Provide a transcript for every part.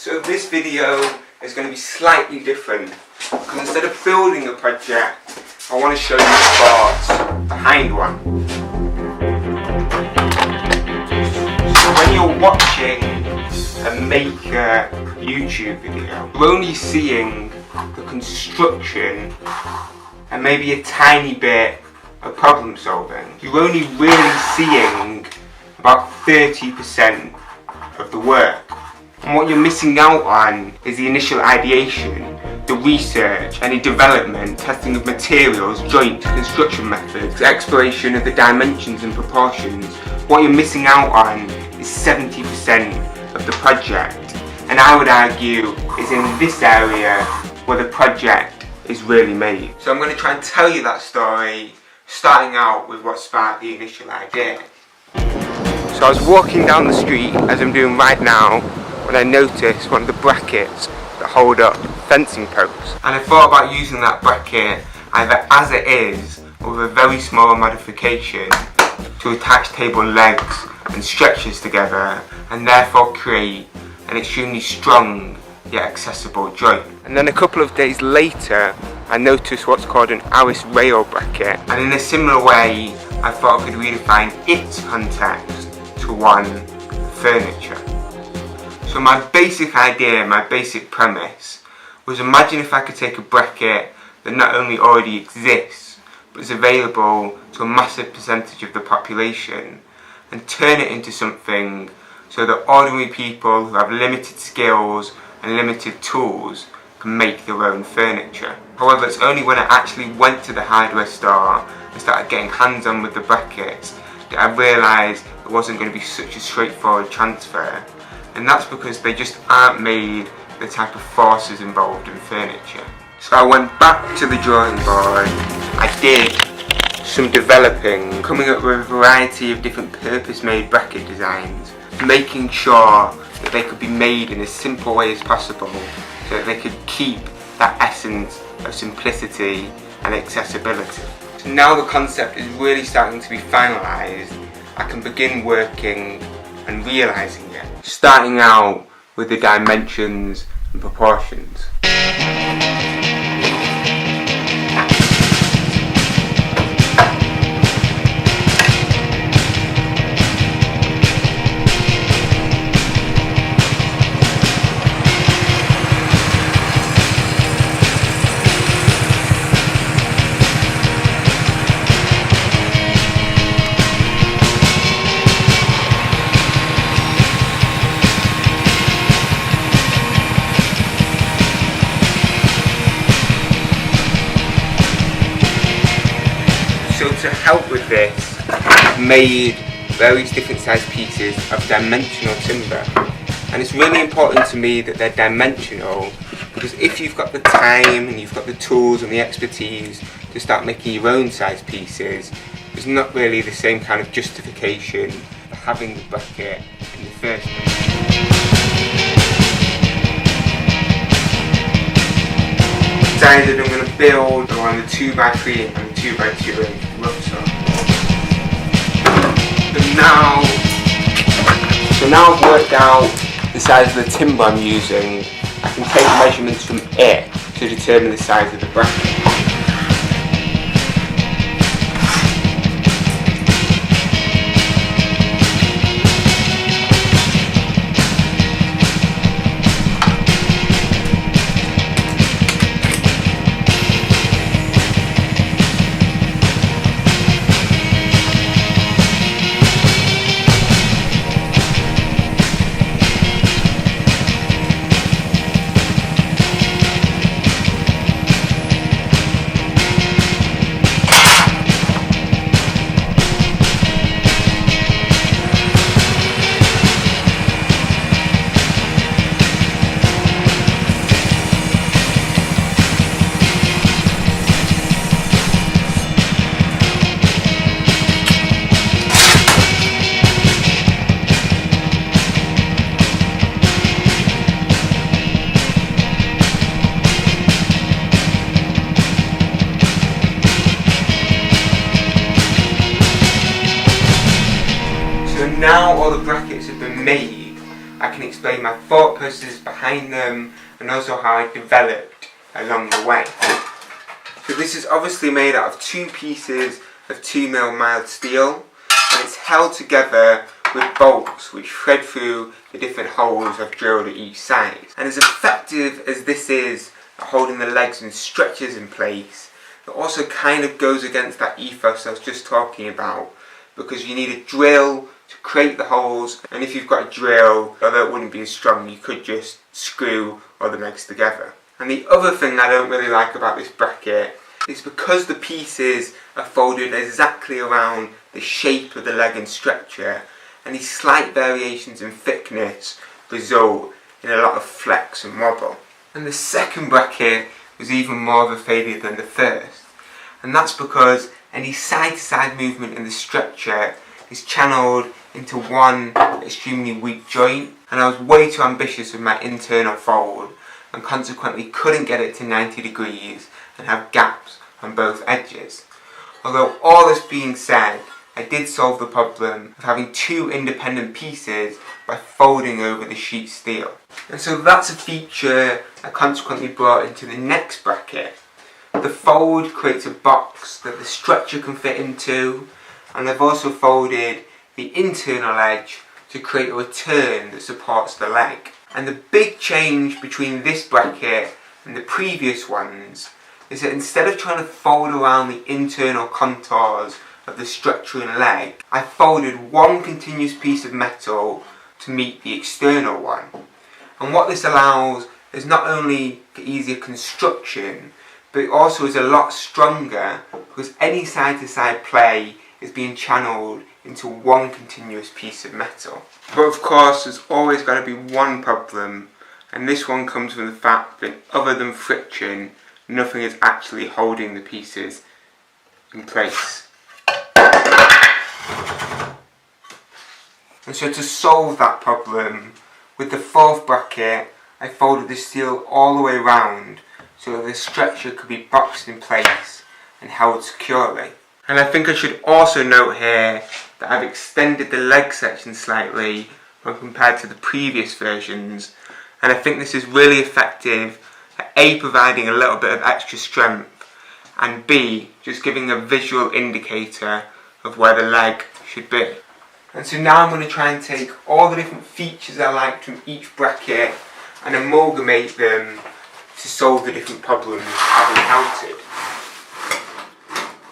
So this video is going to be slightly different, because instead of building a project, I want to show you the parts behind one. So when you're watching a Maker YouTube video, you're only seeing the construction and maybe a tiny bit of problem solving. You're only really seeing about 30% of the work. And what you're missing out on is the initial ideation, the research, any development, testing of materials, joint, construction methods, the exploration of the dimensions and proportions. What you're missing out on is 70% of the project. And I would argue is in this area where the project is really made. So I'm going to try and tell you that story, starting out with what sparked the initial idea. So I was walking down the street, as I'm doing right now, when I noticed one of the brackets that hold up fencing posts. And I thought about using that bracket either as it is or with a very small modification to attach table legs and stretchers together and therefore create an extremely strong yet accessible joint. And then a couple of days later I noticed what's called an Aris rail bracket, and in a similar way I thought I could redefine its context to one furniture. So my basic idea, my basic premise was, imagine if I could take a bracket that not only already exists but is available to a massive percentage of the population and turn it into something so that ordinary people who have limited skills and limited tools can make their own furniture. However, it's only when I actually went to the hardware store and started getting hands on with the brackets that I realised it wasn't going to be such a straightforward transfer. And that's because they just aren't made the type of forces involved in furniture. So I went back to the drawing board, I did some developing, coming up with a variety of different purpose-made bracket designs, making sure that they could be made in as simple way as possible so that they could keep that essence of simplicity and accessibility. So now the concept is really starting to be finalised, I can begin working and realising it, starting out with the dimensions and proportions. So to help with this, I've made various different size pieces of dimensional timber. And it's really important to me that they're dimensional, because if you've got the time and you've got the tools and the expertise to start making your own size pieces, there's not really the same kind of justification for having the bracket in the first place. Decided I'm going to build on the 2x3 and 2x2 inch rough. So now I've worked out the size of the timber I'm using, I can take measurements from it to determine the size of the bracket. I can explain my thought process behind them and also how I developed along the way. So this is obviously made out of 2 pieces of 2mm mild steel, and it's held together with bolts which thread through the different holes I've drilled at each side. And as effective as this is at holding the legs and stretchers in place, it also kind of goes against that ethos I was just talking about, because you need a drill to create the holes, and if you've got a drill, although it wouldn't be as strong, you could just screw all the legs together. And the other thing I don't really like about this bracket is because the pieces are folded exactly around the shape of the leg and stretcher, any slight variations in thickness result in a lot of flex and wobble. And the second bracket was even more of a failure than the first, and that's because any side-to-side movement in the stretcher is channeled into one extremely weak joint, and I was way too ambitious with my internal fold and consequently couldn't get it to 90 degrees and have gaps on both edges. Although all this being said, I did solve the problem of having 2 independent pieces by folding over the sheet steel. And so that's a feature I consequently brought into the next bracket. The fold creates a box that the stretcher can fit into, and I've also folded the internal edge to create a return that supports the leg. And the big change between this bracket and the previous ones is that instead of trying to fold around the internal contours of the stretcher and leg, I folded one continuous piece of metal to meet the external one. And what this allows is not only for easier construction, but it also is a lot stronger because any side-to-side play is being channeled into one continuous piece of metal. But of course there's always got to be one problem, and this one comes from the fact that other than friction, nothing is actually holding the pieces in place. And so to solve that problem, with the 4th bracket I folded the steel all the way around so that the stretcher could be boxed in place and held securely. And I think I should also note here that I've extended the leg section slightly when compared to the previous versions, and I think this is really effective at A, providing a little bit of extra strength, and B, just giving a visual indicator of where the leg should be. And so now I'm going to try and take all the different features I liked from each bracket and amalgamate them to solve the different problems I've encountered.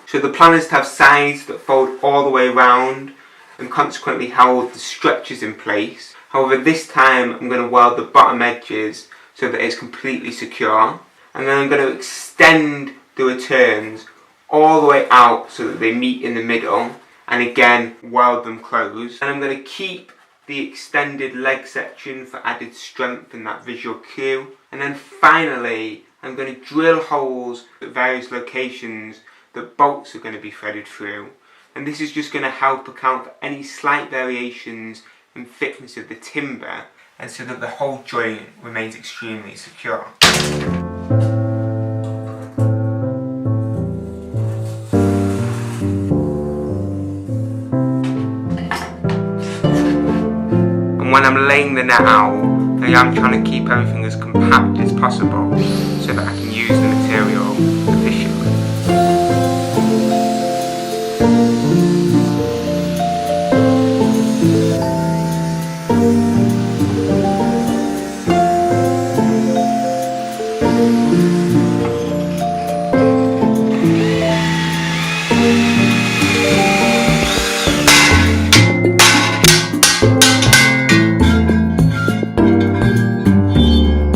So the plan is to have sides that fold all the way around and consequently hold the stretchers in place. However, this time I'm going to weld the bottom edges so that it's completely secure, and then I'm going to extend the returns all the way out so that they meet in the middle, and again weld them closed. And I'm going to keep the extended leg section for added strength and that visual cue. And then finally I'm going to drill holes at various locations that bolts are going to be threaded through, and this is just going to help account for any slight variations in thickness of the timber, and so that the whole joint remains extremely secure. And when I'm laying the net out, I am trying to keep everything as compact as possible so that I can use the material efficiently.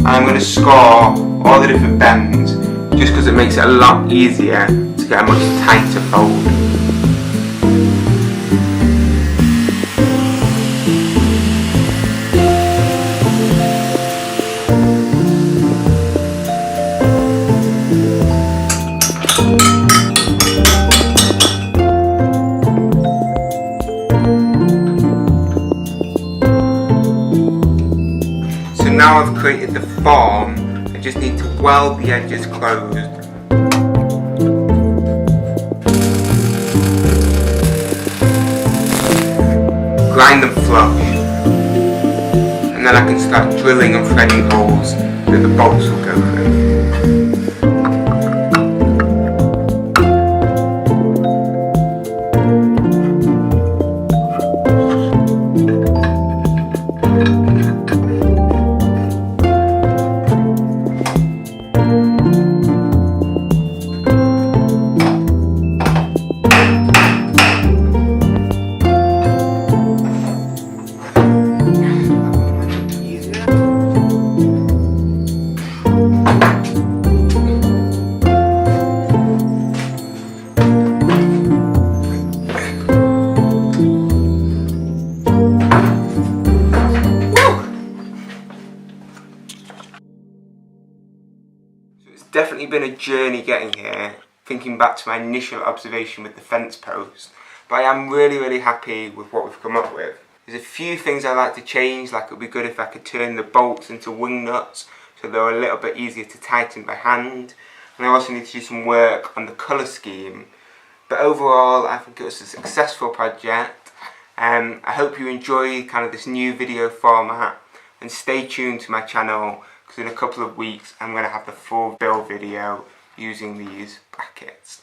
I'm going to score all the different bends just because it makes it a lot easier to get a much tighter fold. So now I've created the form, I just need to weld the edges closed. Grind them flush, and and then I can start drilling and threading holes that the bolts will go through. Definitely been a journey getting here, thinking back to my initial observation with the fence post, but I am really happy with what we've come up with. There's a few things I'd like to change, like it would be good if I could turn the bolts into wing nuts so they're a little bit easier to tighten by hand, and I also need to do some work on the colour scheme. But overall I think it was a successful project. I hope you enjoy kind of this new video format, and stay tuned to my channel, because in a couple of weeks I'm going to have the full build video using these brackets.